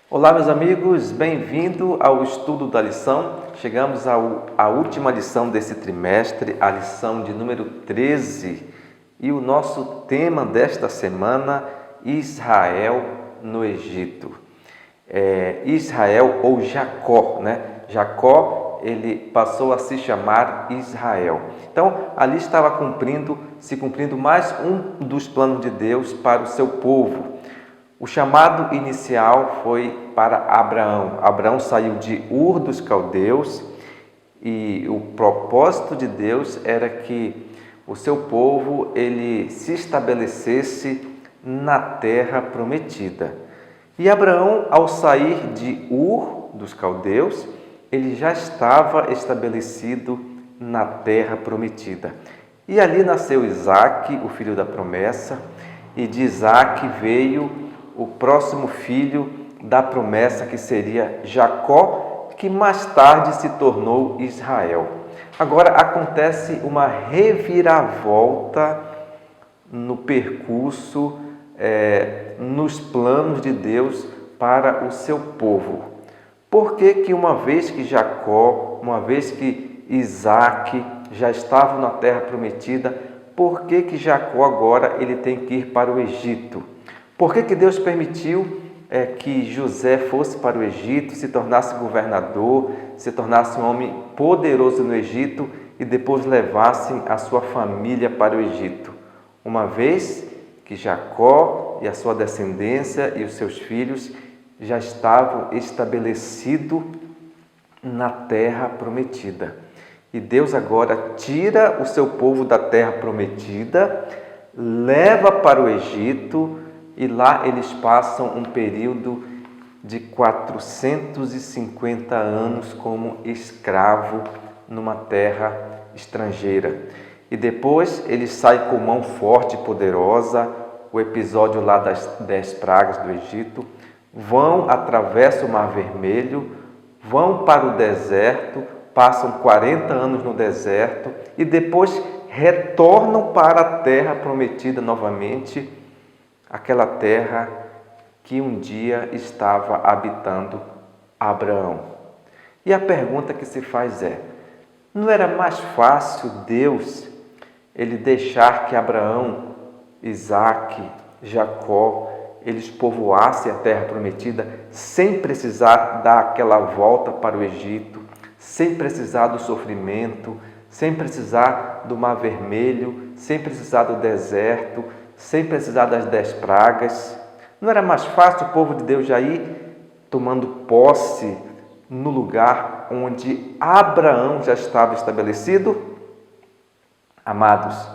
Olá, meus amigos, bem-vindo ao estudo da lição. Chegamos à última lição desse trimestre, a lição de número 13. E o nosso tema desta semana, Israel no Egito. Israel ou Jacó, né? Jacó, ele passou a se chamar Israel. Então, ali estava se cumprindo mais um dos planos de Deus para o seu povo. O chamado inicial foi para Abraão. Abraão saiu de Ur dos Caldeus e o propósito de Deus era que o seu povo ele se estabelecesse na terra prometida. E Abraão, ao sair de Ur dos Caldeus, ele já estava estabelecido na terra prometida. E ali nasceu Isaque, o filho da promessa, e de Isaque veio o próximo filho da promessa, que seria Jacó, que mais tarde se tornou Israel. Agora acontece uma reviravolta no percurso, nos planos de Deus para o seu povo. Por que uma vez que Jacó, uma vez que Isaque já estavam na terra prometida, por que Jacó agora ele tem que ir para o Egito? Por que Deus permitiu que José fosse para o Egito, se tornasse governador, se tornasse um homem poderoso no Egito e depois levasse a sua família para o Egito? Uma vez que Jacó e a sua descendência e os seus filhos já estavam estabelecidos na terra prometida. E Deus agora tira o seu povo da terra prometida, leva para o Egito, e lá eles passam um período de 450 anos como escravo numa terra estrangeira. E depois eles saem com mão forte e poderosa, o episódio lá das 10 pragas do Egito, atravessam o Mar Vermelho, vão para o deserto, passam 40 anos no deserto e depois retornam para a terra prometida novamente, aquela terra que um dia estava habitando Abraão. E a pergunta que se faz não era mais fácil Deus ele deixar que Abraão, Isaque, Jacó, eles povoassem a terra prometida sem precisar dar aquela volta para o Egito, sem precisar do sofrimento, sem precisar do Mar Vermelho, sem precisar do deserto, sem precisar das 10 pragas? Não era mais fácil o povo de Deus já ir tomando posse no lugar onde Abraão já estava estabelecido? Amados,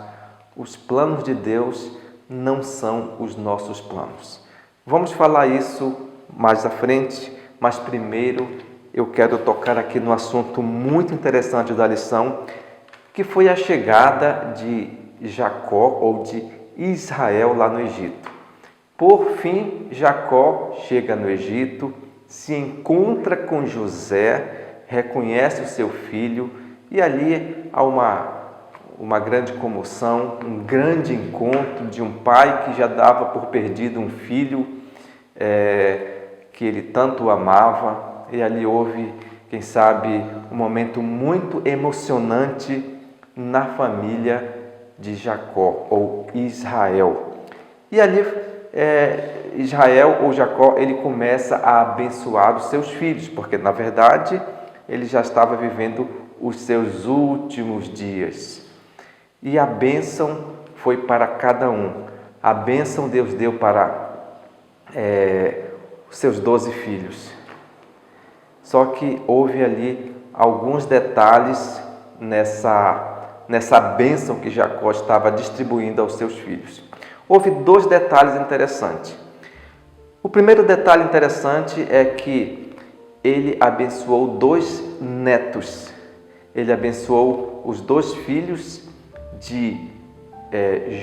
os planos de Deus não são os nossos planos. Vamos falar isso mais à frente, mas primeiro eu quero tocar aqui no assunto muito interessante da lição, que foi a chegada de Jacó ou de Israel lá no Egito. Por fim, Jacó chega no Egito, se encontra com José, reconhece o seu filho e ali há uma grande comoção, um grande encontro de um pai que já dava por perdido um filho que ele tanto amava, e ali houve, quem sabe, um momento muito emocionante na família de Jacó ou Israel. E ali Israel ou Jacó, ele começa a abençoar os seus filhos, porque na verdade ele já estava vivendo os seus últimos dias. E a bênção foi para cada um. A bênção Deus deu para os seus 12 filhos. Só que houve ali alguns detalhes nessa bênção que Jacó estava distribuindo aos seus filhos. Houve 2 detalhes interessantes. O primeiro detalhe interessante é que ele abençoou 2 netos. Ele abençoou os 2 filhos de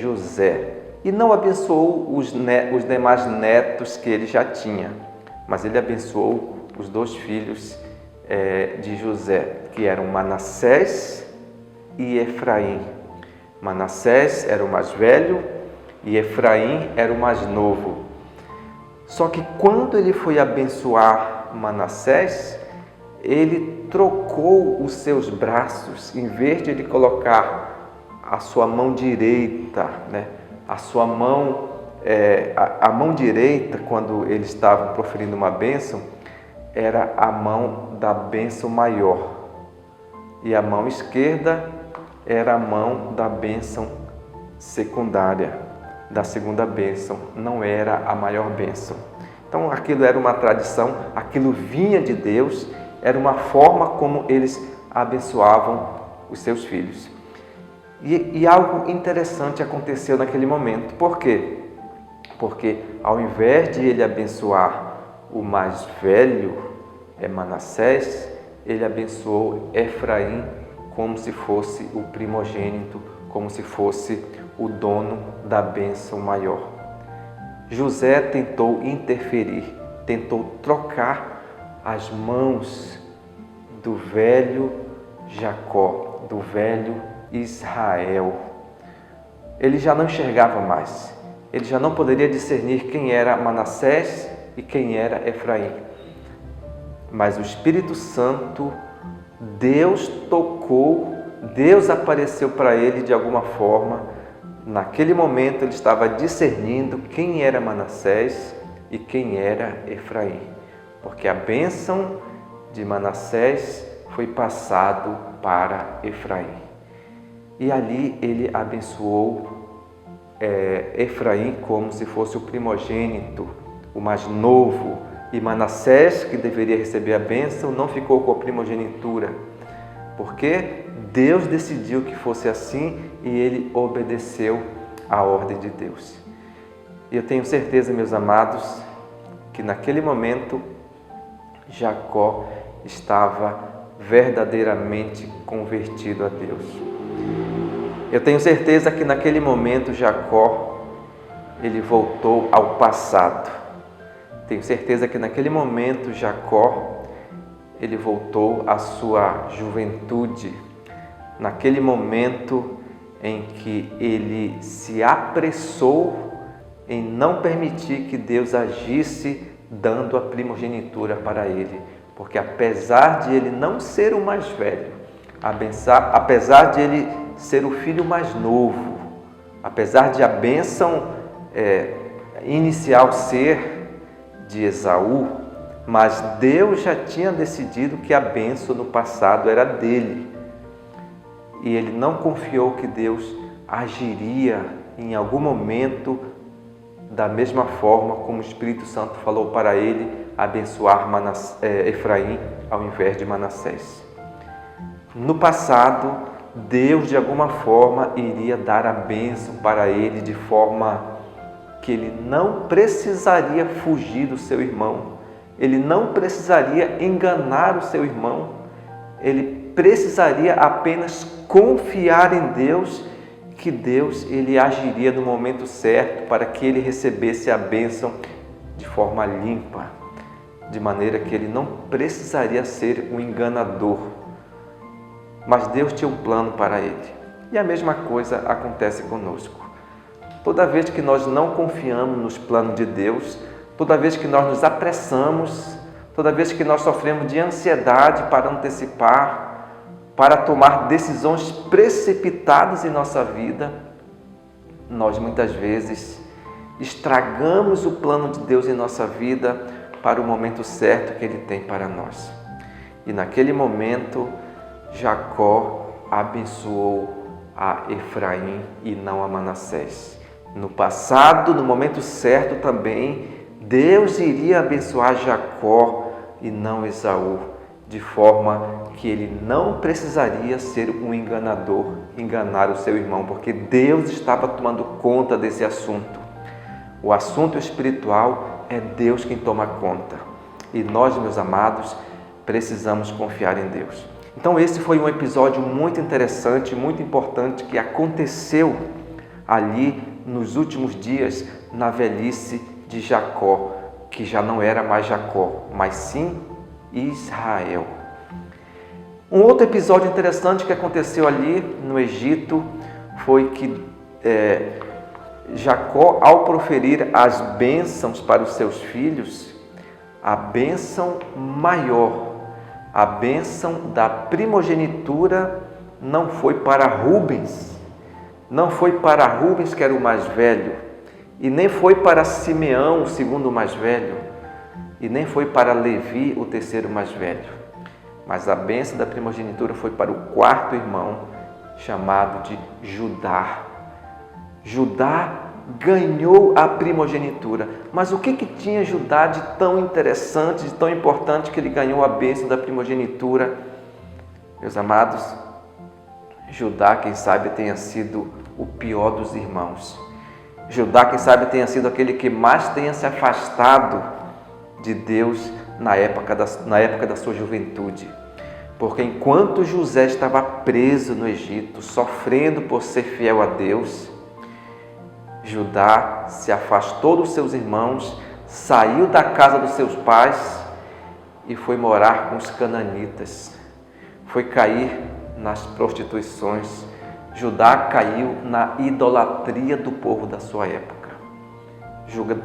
José. E não abençoou os demais netos que ele já tinha, mas ele abençoou os 2 filhos de José, que eram Manassés e Efraim. Manassés era o mais velho e Efraim era o mais novo. Só que quando ele foi abençoar Manassés, ele trocou os seus braços. Em vez de ele colocar a sua mão direita, a sua mão, a mão direita, quando eles estavam proferindo uma bênção, era a mão da bênção maior. E a mão esquerda era a mão da bênção secundária, da segunda bênção, não era a maior bênção. Então aquilo era uma tradição, aquilo vinha de Deus, era uma forma como eles abençoavam os seus filhos. E algo interessante aconteceu naquele momento. Por quê? Porque ao invés de ele abençoar o mais velho, Manassés, ele abençoou Efraim como se fosse o primogênito, como se fosse o dono da bênção maior. José tentou interferir, tentou trocar as mãos do velho Jacó, do velho Israel. Ele já não enxergava mais, ele já não poderia discernir quem era Manassés e quem era Efraim. Mas o Espírito Santo, Deus tocou, Deus apareceu para ele de alguma forma. Naquele momento ele estava discernindo quem era Manassés e quem era Efraim, porque a bênção de Manassés foi passado para Efraim. E ali ele abençoou Efraim como se fosse o primogênito, o mais novo, e Manassés, que deveria receber a bênção, não ficou com a primogenitura, porque Deus decidiu que fosse assim e ele obedeceu à ordem de Deus. E eu tenho certeza, meus amados, que naquele momento Jacó estava verdadeiramente convertido a Deus. Eu tenho certeza que naquele momento Jacó, ele voltou ao passado. Tenho certeza que naquele momento Jacó, ele voltou à sua juventude. Naquele momento em que ele se apressou em não permitir que Deus agisse dando a primogenitura para ele. Porque apesar de ele não ser o mais velho, apesar de ele ser o filho mais novo, apesar de a bênção inicial ser de Esaú, mas Deus já tinha decidido que a bênção no passado era dele. E ele não confiou que Deus agiria em algum momento da mesma forma como o Espírito Santo falou para ele abençoar Efraim ao invés de Manassés. No passado, Deus de alguma forma iria dar a bênção para ele de forma que ele não precisaria fugir do seu irmão, ele não precisaria enganar o seu irmão, ele precisaria apenas confiar em Deus, que Deus ele agiria no momento certo para que ele recebesse a bênção de forma limpa, de maneira que ele não precisaria ser um enganador. Mas Deus tinha um plano para ele. E a mesma coisa acontece conosco. Toda vez que nós não confiamos nos planos de Deus, toda vez que nós nos apressamos, toda vez que nós sofremos de ansiedade para antecipar, para tomar decisões precipitadas em nossa vida, nós muitas vezes estragamos o plano de Deus em nossa vida para o momento certo que Ele tem para nós. E naquele momento, Jacó abençoou a Efraim e não a Manassés. No passado, no momento certo também, Deus iria abençoar Jacó e não Esaú, de forma que ele não precisaria ser um enganador, enganar o seu irmão, porque Deus estava tomando conta desse assunto. O assunto espiritual é Deus quem toma conta. E nós, meus amados, precisamos confiar em Deus. Então esse foi um episódio muito interessante, muito importante, que aconteceu ali nos últimos dias, na velhice de Jacó, que já não era mais Jacó, mas sim Israel. Um outro episódio interessante que aconteceu ali no Egito foi que Jacó, ao proferir as bênçãos para os seus filhos, a bênção maior, a bênção da primogenitura, não foi para Rubens, não foi para Rubens, que era o mais velho, e nem foi para Simeão, o segundo mais velho, e nem foi para Levi, o terceiro mais velho, mas a bênção da primogenitura foi para o quarto irmão, chamado de Judá. Judá ganhou a primogenitura. Mas o que tinha Judá de tão interessante, de tão importante, que ele ganhou a bênção da primogenitura? Meus amados, Judá, quem sabe, tenha sido o pior dos irmãos. Judá, quem sabe, tenha sido aquele que mais tenha se afastado de Deus na época da sua juventude. Porque enquanto José estava preso no Egito, sofrendo por ser fiel a Deus, Judá se afastou dos seus irmãos, saiu da casa dos seus pais e foi morar com os cananitas. Foi cair nas prostituições. Judá caiu na idolatria do povo da sua época.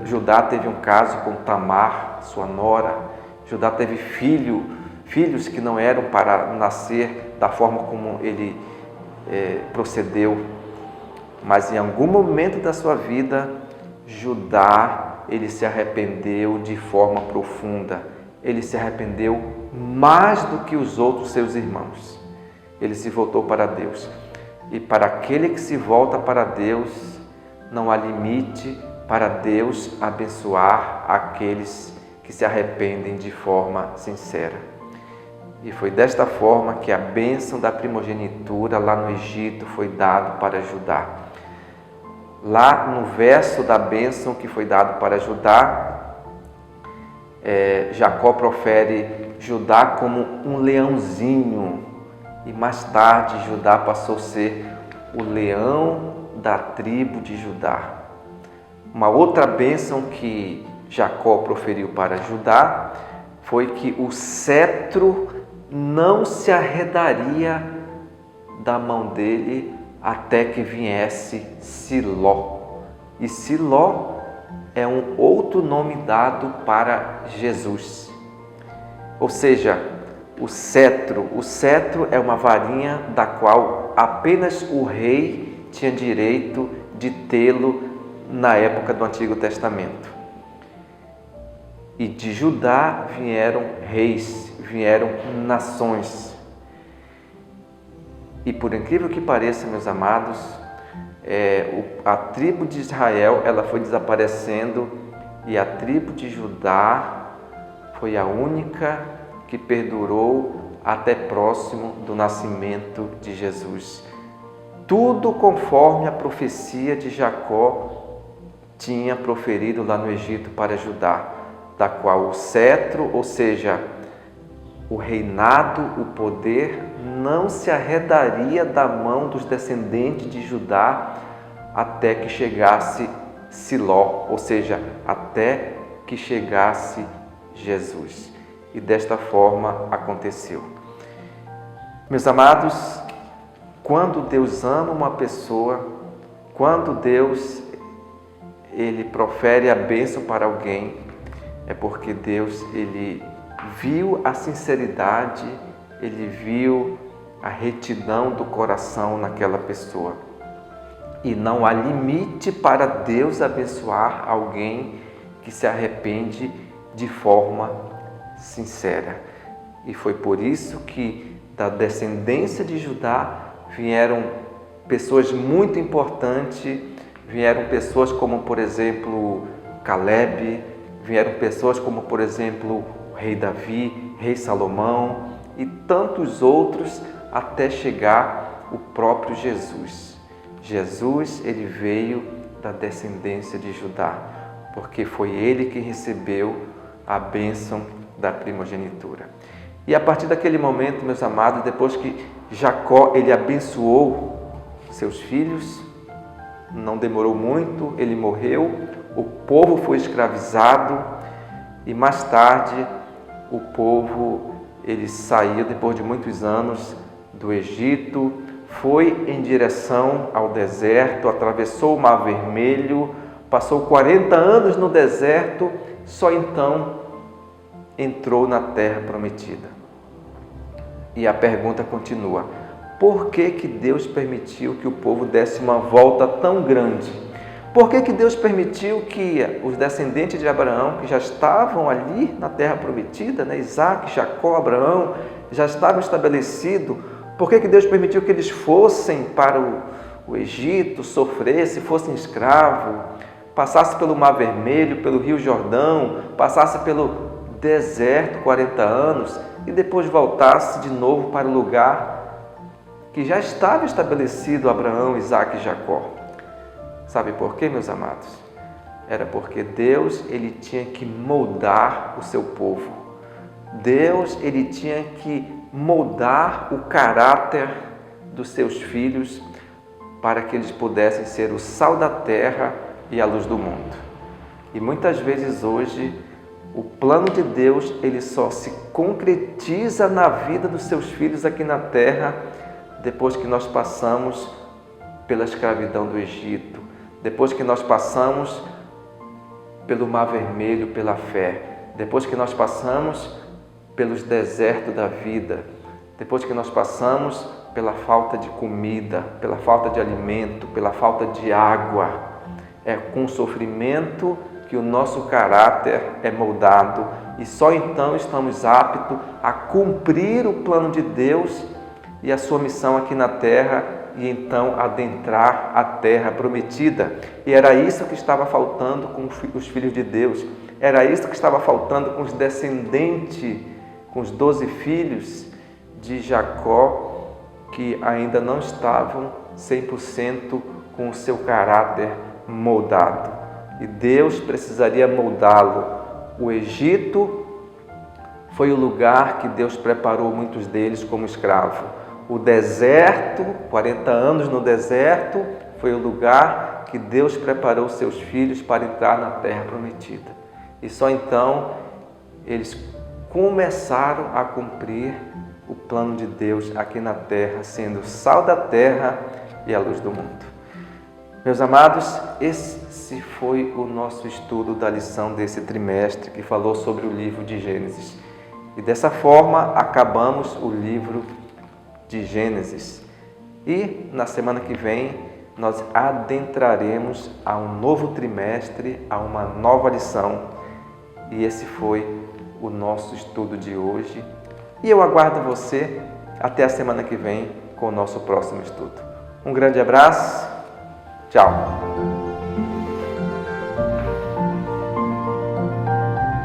Judá teve um caso com Tamar, sua nora. Judá teve filhos que não eram para nascer da forma como ele procedeu. Mas em algum momento da sua vida, Judá, ele se arrependeu de forma profunda. Ele se arrependeu mais do que os outros seus irmãos. Ele se voltou para Deus. E para aquele que se volta para Deus, não há limite para Deus abençoar aqueles que se arrependem de forma sincera. E foi desta forma que a bênção da primogenitura lá no Egito foi dado para Judá. Lá no verso da bênção que foi dado para Judá, Jacó profere Judá como um leãozinho, e mais tarde Judá passou a ser o leão da tribo de Judá. Uma outra bênção que Jacó proferiu para Judá foi que o cetro não se arredaria da mão dele até que viesse Siló. E Siló é um outro nome dado para Jesus. Ou seja, o cetro é uma varinha da qual apenas o rei tinha direito de tê-lo na época do Antigo Testamento. E de Judá vieram reis, vieram nações. E por incrível que pareça, meus amados, a tribo de Israel ela foi desaparecendo e a tribo de Judá foi a única que perdurou até próximo do nascimento de Jesus. Tudo conforme a profecia de Jacó tinha proferido lá no Egito para Judá, da qual o cetro, ou seja, o reinado, o poder, não se arredaria da mão dos descendentes de Judá até que chegasse Siló, ou seja, até que chegasse Jesus. E desta forma aconteceu. Meus amados, quando Deus ama uma pessoa, quando Deus ele profere a bênção para alguém, é porque Deus ele viu a sinceridade, ele viu a retidão do coração naquela pessoa. E não há limite para Deus abençoar alguém que se arrepende de forma sincera. E foi por isso que da descendência de Judá vieram pessoas muito importantes, vieram pessoas como, por exemplo, Caleb, vieram pessoas como, por exemplo, o rei Davi, rei Salomão e tantos outros, até chegar o próprio Jesus. Jesus, ele veio da descendência de Judá, porque foi ele que recebeu a bênção da primogenitura. E a partir daquele momento, meus amados, depois que Jacó ele abençoou seus filhos, não demorou muito, ele morreu, o povo foi escravizado e mais tarde o povo ele saiu depois de muitos anos do Egito, foi em direção ao deserto, atravessou o Mar Vermelho, passou 40 anos no deserto, só então entrou na terra prometida. E a pergunta continua: por que que Deus permitiu que o povo desse uma volta tão grande? Por que que Deus permitiu que os descendentes de Abraão, que já estavam ali na terra prometida, Isaac, Jacó, Abraão, já estavam estabelecidos, por que que Deus permitiu que eles fossem para o Egito, sofressem, fossem escravos, passassem pelo Mar Vermelho, pelo Rio Jordão, passassem pelo deserto 40 anos e depois voltassem de novo para o lugar que já estava estabelecido Abraão, Isaac e Jacó? Sabe por quê, meus amados? Era porque Deus, ele tinha que moldar o seu povo. Deus, ele tinha que moldar o caráter dos seus filhos para que eles pudessem ser o sal da terra e a luz do mundo. E muitas vezes hoje, o plano de Deus, ele só se concretiza na vida dos seus filhos aqui na terra depois que nós passamos pela escravidão do Egito, depois que nós passamos pelo Mar Vermelho pela fé, depois que nós passamos pelos desertos da vida, depois que nós passamos pela falta de comida, pela falta de alimento, pela falta de água. É com sofrimento que o nosso caráter é moldado e só então estamos aptos a cumprir o plano de Deus e a sua missão aqui na terra e então adentrar a terra prometida. E era isso que estava faltando com os filhos de Deus, era isso que estava faltando com os descendentes, com os 12 filhos de Jacó, que ainda não estavam 100% com o seu caráter moldado. E Deus precisaria moldá-lo. O Egito foi o lugar que Deus preparou muitos deles como escravo. O deserto, 40 anos no deserto, foi o lugar que Deus preparou seus filhos para entrar na terra prometida. E só então eles começaram a cumprir o plano de Deus aqui na terra, sendo o sal da terra e a luz do mundo. Meus amados, esse foi o nosso estudo da lição desse trimestre que falou sobre o livro de Gênesis. E dessa forma acabamos o livro de Gênesis. E na semana que vem nós adentraremos a um novo trimestre, a uma nova lição. E esse foi o nosso estudo de hoje. E eu aguardo você até a semana que vem com o nosso próximo estudo. Um grande abraço. Tchau.